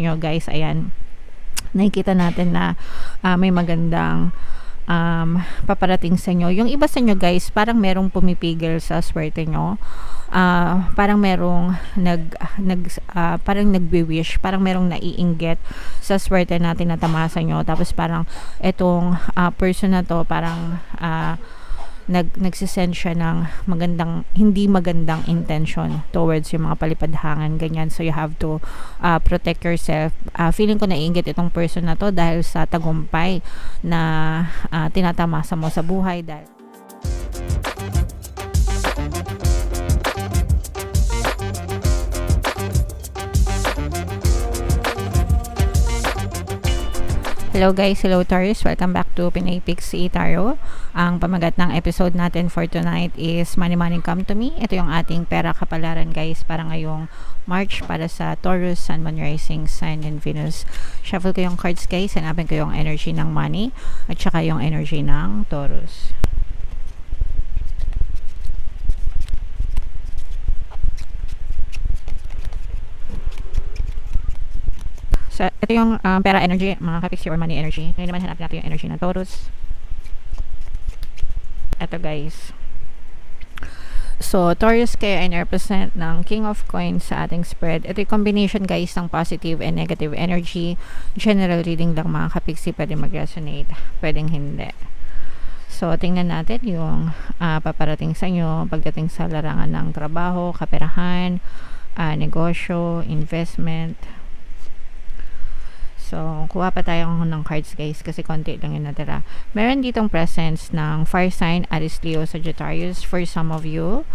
nyo guys, ayan, nakikita natin na may magandang paparating sa inyo. Yung iba sa inyo guys, parang merong pumipigil sa swerte nyo. Parang merong parang nagwi-wish, parang merong naiinggit sa swerte natin na tamasa nyo. Tapos parang etong person na to, parang nagsisend siya ng hindi magandang intention towards yung mga palipadhangan, ganyan. So you have to protect yourself. Feeling ko naiinggit itong person na to dahil sa tagumpay na tinatamasa mo sa buhay. Dahil hello guys, hello Taurus, welcome back to Pinay Pixie Tarot. Ang pamagat ng episode natin for tonight is Money Money Come to Me. Ito yung ating pera kapalaran guys para ngayong March para sa Taurus, Sun, Moon, Rising, Sun, and Venus. Shuffle ko yung cards guys, hanapin ko yung energy ng money at saka yung energy ng Taurus. So, ito yung pera energy, mga kapixie, or money energy. Ngayon naman hanapin natin yung energy ng Taurus. Ito guys. So, Taurus kayo ay represent ng King of Coins sa ating spread. Ito yung combination guys ng positive and negative energy. General reading lang mga kapixie, pwede mag-resonate, pwedeng hindi. So, tingnan natin yung paparating sa inyo pagdating sa larangan ng trabaho, kaperahan, negosyo, investment. So, kuha pa tayo ng cards guys kasi konti lang yung natira. Meron ditong presence ng fire sign, Aries, Leo, Sagittarius for some of you.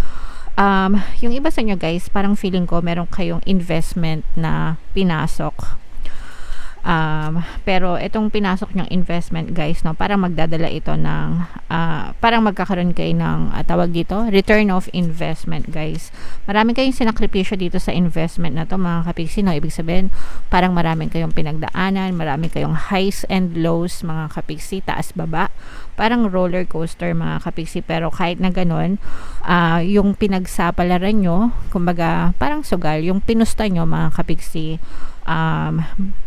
Yung iba sa inyo guys, parang feeling ko meron kayong investment na pinasok. Pero itong pinasok nyong investment guys, no, parang magdadala ito ng parang magkakaroon kayo ng tawag dito, return of investment guys. Marami kayong sinakripisyo dito sa investment na to mga kapixie, no? Ibig sabihin parang marami kayong pinagdaanan, marami kayong highs and lows mga kapixie, taas baba, parang roller coaster mga kapixie. Pero kahit na ganun, yung pinagsapalaran nyo, kumbaga parang sugal, yung pinusta nyo mga kapixie,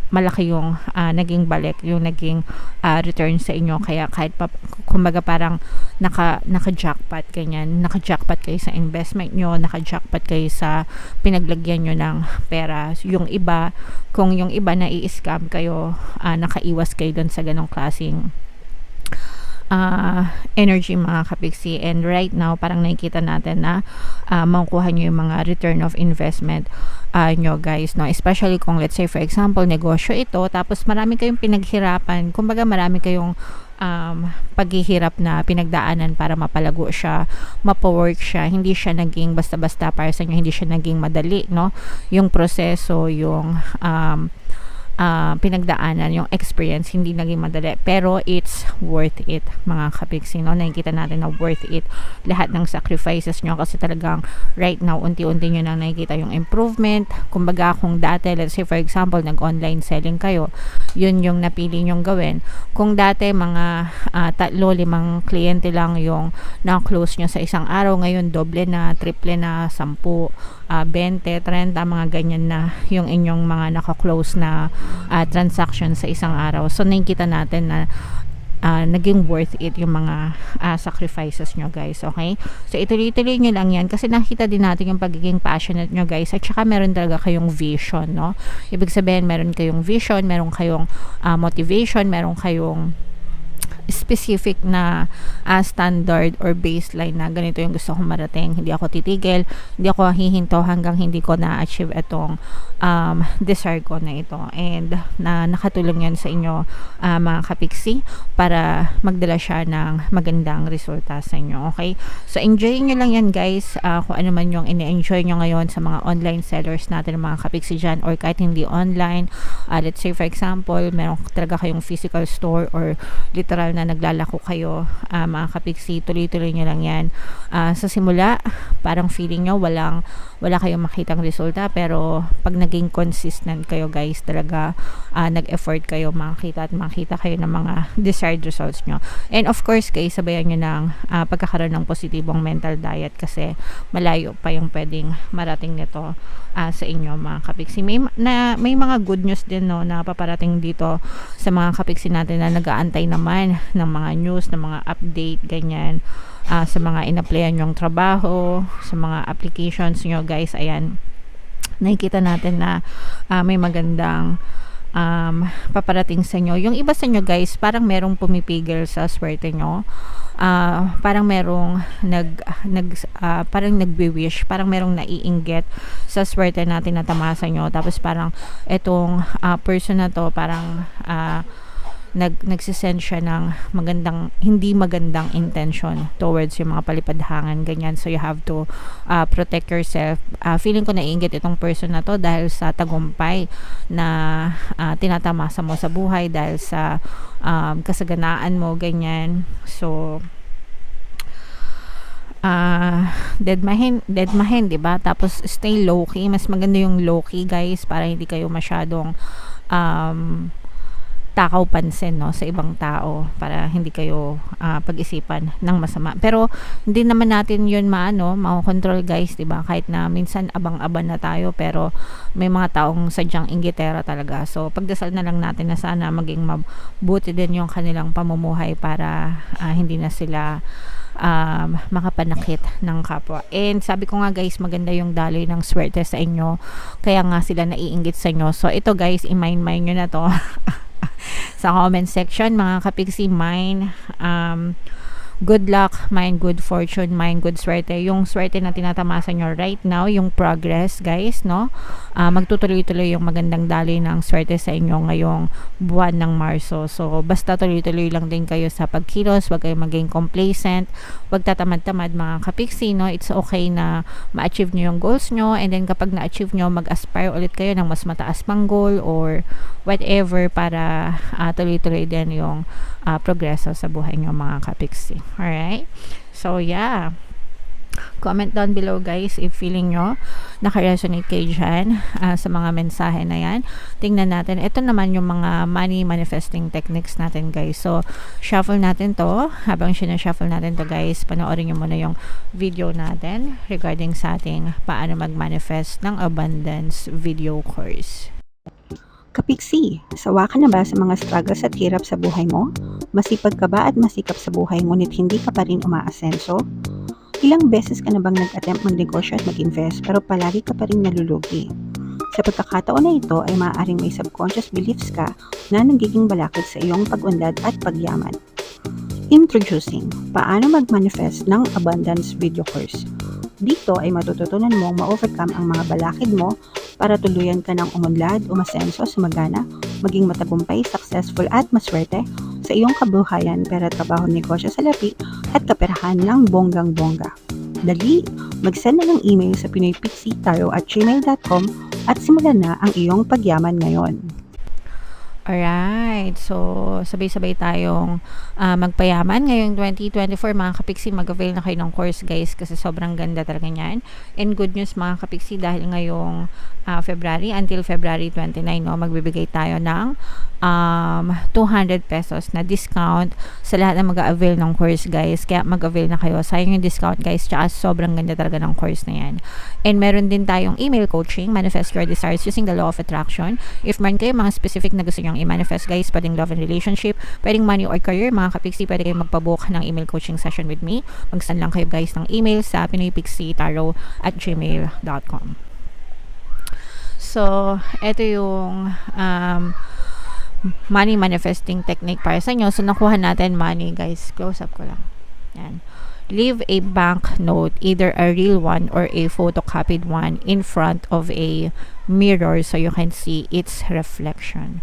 malaki yung naging balik, yung naging return sa inyo. Kaya kahit pa, kumbaga parang naka-jackpot ganyan, naka-jackpot kayo sa investment nyo, naka-jackpot kayo sa pinaglagyan nyo ng pera. Yung iba, kung yung iba na i-scam kayo, nakaiwas kayo dun sa ganong klaseng energy mga kapixie. And right now parang nakikita natin na makukuha nyo yung mga return of investment nyo guys, no? Especially kung let's say for example negosyo ito, tapos marami kayong pinaghirapan, kumbaga marami kayong paghihirap na pinagdaanan para mapalago siya, mapawork siya, hindi siya naging basta-basta para sa inyo, hindi siya naging madali, no? Yung proseso, yung pinagdaanan, yung experience, hindi naging madali, pero it's worth it mga kapixie, no? Nakikita natin na worth it lahat ng sacrifices nyo kasi talagang right now unti-unti nyo na nakikita yung improvement. Kumbaga kung dati, let's say for example nag-online selling kayo, yun yung napili nyong gawin. Kung dati mga 3-5 kliyente lang yung na-close nyo sa isang araw, ngayon doble na, triple na, 10, 20, 30, mga ganyan na yung inyong mga naka-close na transaction sa isang araw. So nakikita natin na naging worth it yung mga sacrifices nyo guys, okay? So ituloy-tuloy nyo lang yan kasi nakita din natin yung pagiging passionate nyo guys, at saka meron talaga kayong vision, no? Ibig sabihin meron kayong vision, meron kayong motivation, meron kayong specific na standard or baseline na ganito yung gusto kong marating. Hindi ako titigil, hindi ako hihinto hanggang hindi ko na-achieve itong desire ko na ito. And nakatulong yan sa inyo mga kapixie para magdala siya ng magandang resulta sa inyo, okay? So enjoy nyo lang yan guys, kung ano man yung ini-enjoy nyo ngayon sa mga online sellers natin mga kapixie dyan, or kahit hindi online, let's say for example meron talaga kayong physical store or literal na naglalako kayo, mga kapiksi, tuloy-tuloy nyo lang yan. Sa simula, parang feeling nyo wala kayong makitang resulta, pero pag naging consistent kayo guys, talaga nag-effort kayo, makita kayo ng mga desired results nyo. And of course guys, sabayan nyo ng pagkakaroon ng positibong mental diet, kasi malayo pa yung pwedeng marating nito sa inyo mga kapiksi. May mga good news din no, na paparating dito sa mga kapiksi natin na nag-aantay naman ng mga news, ng mga update, ganyan. Sa mga in-applyan yung trabaho, sa mga applications nyo guys, ayan, nakikita natin na may magandang paparating sa inyo. Yung iba sa inyo guys, parang merong pumipigil sa swerte nyo. Parang merong parang nagwi-wish, parang merong naiinggit sa swerte natin na tamasa nyo. Tapos parang etong person na to, parang nagsisend siya ng hindi magandang intention towards yung mga palipadhangan, ganyan. So you have to protect yourself. Feeling ko naiinggit itong person na to dahil sa tagumpay na tinatamasa mo sa buhay, dahil sa kasaganaan mo, ganyan. So deadmahin, diba? Tapos stay low-key. Mas maganda yung low-key guys, para hindi kayo masyadong takaw pansin no, sa ibang tao, para hindi kayo pag-isipan ng masama. Pero hindi naman natin yun makokontrol guys, diba? Kahit na minsan abang-aban na tayo, pero may mga taong sadyang inggitera talaga. So pagdasal na lang natin na sana maging mabuti din yung kanilang pamumuhay, para hindi na sila makapanakit ng kapwa. And sabi ko nga guys, maganda yung daloy ng swerte sa inyo, kaya nga sila naiinggit sa inyo. So ito guys, i-mind nyo na to sa comment section mga kapiksi. Mine good luck, mine good fortune, mine good swerte. Yung swerte na tinatamasa nyo right now, yung progress guys, no? Magtutuloy-tuloy yung magandang daloy ng swerte sa inyo ngayong buwan ng Marso. So basta tuloy-tuloy lang din kayo sa pagkilos, wag kayo maging complacent, wag tatamad-tamad mga kapiksi, no? It's okay na ma-achieve nyo yung goals nyo, and then kapag na-achieve nyo, mag-aspire ulit kayo ng mas mataas pang goal or whatever, para tuloy-tuloy din yung progreso sa buhay nyo mga kapiksi. Alright? So yeah, comment down below guys if feeling nyo naka-resonate kayo dyan sa mga mensahe na yan. Tingnan natin, ito naman yung mga money manifesting techniques natin guys. So shuffle natin to. Habang sinashuffle natin to guys, panoorin nyo muna yung video natin regarding sa ating paano mag-manifest ng abundance video course. Kapiksi, sawa ka na ba sa mga struggles at hirap sa buhay mo? Masipag ka ba at masikap sa buhay ngunit hindi ka pa rin umaasenso? Ilang beses ka na bang nag-attempt magnegosyo at mag-invest pero palagi ka pa rin nalulugi? Sa pagkakataon na ito ay maaaring may subconscious beliefs ka na nagiging balakid sa iyong pag-unlad at pagyaman. Introducing, paano mag-manifest ng abundance video course. Dito ay matututunan mong ma-overcome ang mga balakid mo para tuluyan ka ng umunlad, umasenso, sumagana, maging matagumpay, successful at maswerte sa iyong kabuhayan, pera, trabaho, negosyo, salapi at kaperahan ng bonggang-bongga. Dali, mag-send na ng email sa pinoypixitaro@gmail.com at simulan na ang iyong pagyaman ngayon. Alright, so sabay-sabay tayong magpayaman ngayong 2024 mga kapiksi. Mag-avail na kayo ng course guys, kasi sobrang ganda talaga niyan. And good news mga kapiksi, dahil ngayong February until February 29 no, magbibigay tayo ng 200 pesos na discount sa lahat na mag-avail ng course guys. Kaya mag-avail na kayo, sayang yung discount guys, tsaka sobrang ganda talaga ng course na yan. And meron din tayong email coaching, manifest your desires using the law of attraction. If meron kayo mga specific na gusto nyong i-manifest guys, pwedeng love and relationship, pwedeng money or career mga kapiksi, pwede kayo magpabook ng email coaching session with me. Mag-send lang kayo guys ng email sa pinoypixitaro@gmail.com. So ito yung money manifesting technique para sa inyo. So nakuha natin money guys, close up ko lang yan. Leave a bank note, either a real one or a photocopied one, in front of a mirror so you can see its reflection.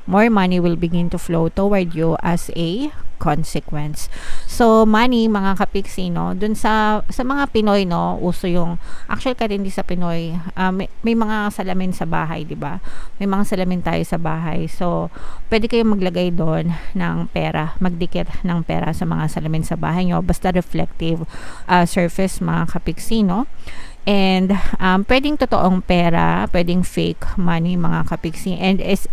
more money will begin to flow toward you as a consequence. So, money, mga kapiksi, no, dun sa mga Pinoy, no, uso yung, actually, kahit hindi sa Pinoy, may mga salamin sa bahay, di ba? May mga salamin tayo sa bahay. So, pwede kayong maglagay doon ng pera, magdikit ng pera sa mga salamin sa bahay nyo, basta reflective surface, mga kapiksi, no? And pwedeng totoong pera, pwedeng fake money, mga kapiksi. And as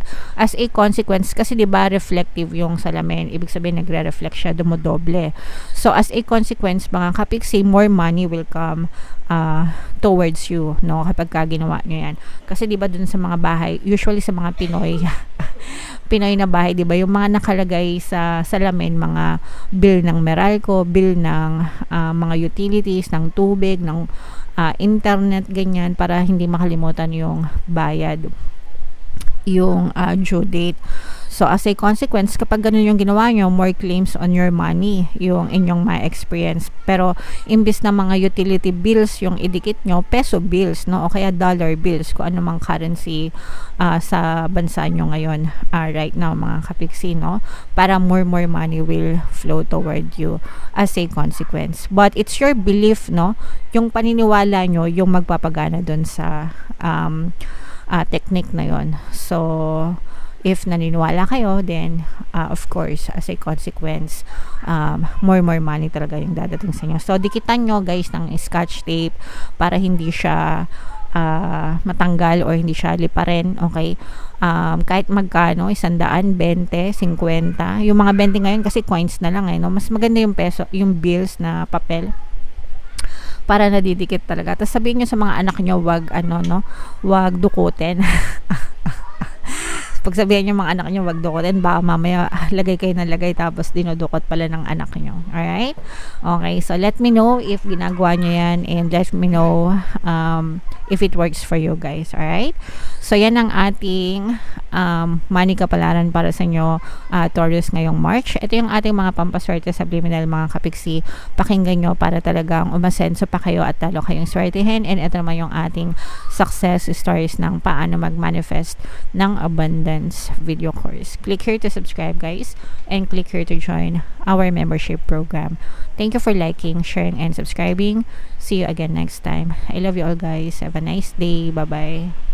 a consequence, kasi 'di ba reflective yung salamin, ibig sabihin nagre-reflect siya, dumodoble. So as a consequence, mga kapiksi, more money will come towards you, no, kapag ginawa nyo yan. Kasi 'di ba dun sa mga bahay, usually sa mga Pinoy Pinoy na bahay, 'di ba, yung mga nakalagay sa salamin, mga bill ng Meralco, bill ng mga utilities, ng tubig, ng internet, ganyan, para hindi makalimutan yung bayad, yung due date. So as a consequence, kapag ganun yung ginawa nyo, more claims on your money yung inyong ma-experience. Pero imbis na mga utility bills yung idikit nyo, peso bills, no, o kaya dollar bills, kung ano mang currency sa bansa nyo ngayon right now, mga kapiksi, no, para more money will flow toward you as a consequence. But it's your belief, no, yung paniniwala nyo yung magpapagana dun sa technique na yon. So if naniniwala kayo, then of course, as a consequence, more money talaga yung dadating sa inyo. So dikitan nyo, guys, ng scotch tape para hindi siya matanggal or hindi siya liparin, okay? Kahit magkano, 100, 20, 50, yung mga 20 ngayon kasi coins na lang, no? Mas maganda yung peso, yung bills na papel, para nadidikit talaga. Tapos sabihin nyo sa mga anak nyo, wag dukutin. Pag sabihin nyo mga anak nyo, wag dukutin, baka mamaya lagay kayo ng lagay tapos dinudukot pala ng anak nyo. Alright? Okay, so let me know if ginagawa nyo yan, and let me know if it works for you guys. Alright? So yan ang ating money kapalaran para sa inyo, Taurus, ngayong March. Ito yung ating mga pampaswerte subliminal, mga kapiksi. Pakinggan nyo para talagang umasenso pa kayo at talo kayong swertihin. And ito naman yung ating success stories ng paano mag-manifest ng abundance video course. Click here to subscribe, guys, and click here to join our membership program. Thank you for liking, sharing, and subscribing. See you again next time. I love you all, guys. Have a nice day. Bye-bye.